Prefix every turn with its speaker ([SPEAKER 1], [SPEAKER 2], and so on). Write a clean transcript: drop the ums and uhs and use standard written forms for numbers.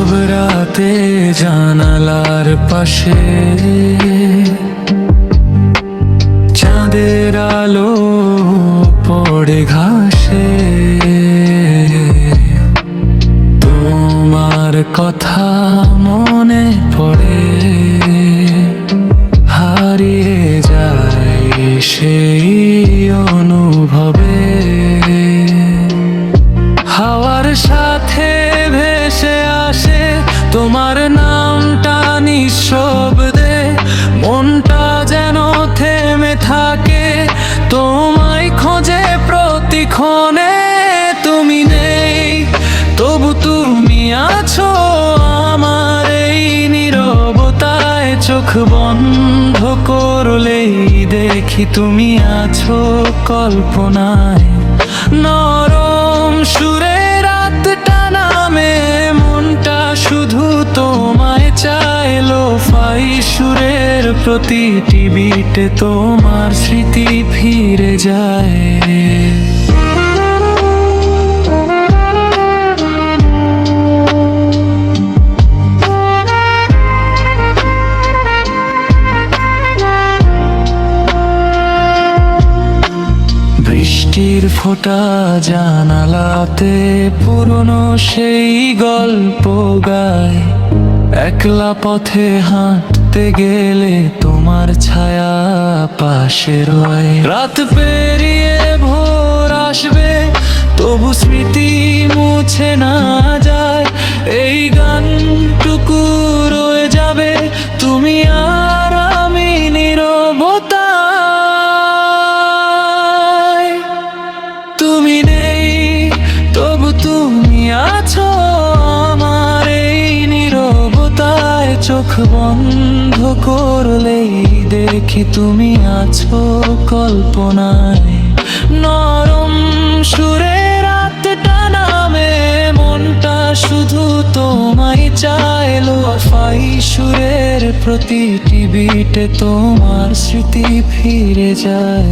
[SPEAKER 1] নীরব রাতে জানালার পাশে চাঁদের আলো পড়ে ঘাসে, তোমার কথা মনে পড়ে, হারিয়ে যায় সেই অনুভবে। হাওয়ার সাথে ভেসে আসে তোমার নামটা নিঃশব্দে, মনটা যেন থেমে থাকে তোমায় খোঁজে প্রতিক্ষণে। তুমি নেই তবু তুমি আছো আমার এই নীরবতায়, চোখ বন্ধ করলেই দেখি তুমি আছো কল্পনায়। নরম সুরে রাতটা নামে, মনটা শুধু তোমায় চাইলো, ফাই সুরের প্রতিটি বিটে তোমার স্মৃতি ফিরে যায়। বৃষ্টির ফোঁটা জানালাতে পুরনো সেই গল্প গায়, একলা পথে হাঁটতে গেলে তোমার ছায়া পাশে রয়। রাত পেরিয়ে ভোর আসবে তবু স্মৃতি মুছে না যায়, এই গানটুকু রয়ে যাবে তুমি আর আমি নীরবতা। তুমি নেই তবু তুমি আছো আমার এই নীরবতায়, চোখ বন্ধ করলেই দেখি তুমি আছো কল্পনায়। নরম সুরে রাতটা নামে, মনটা শুধু তোমায় চাইলো, ফাই সুরের প্রতিটি বিটে তোমার স্মৃতি ফিরে যায়।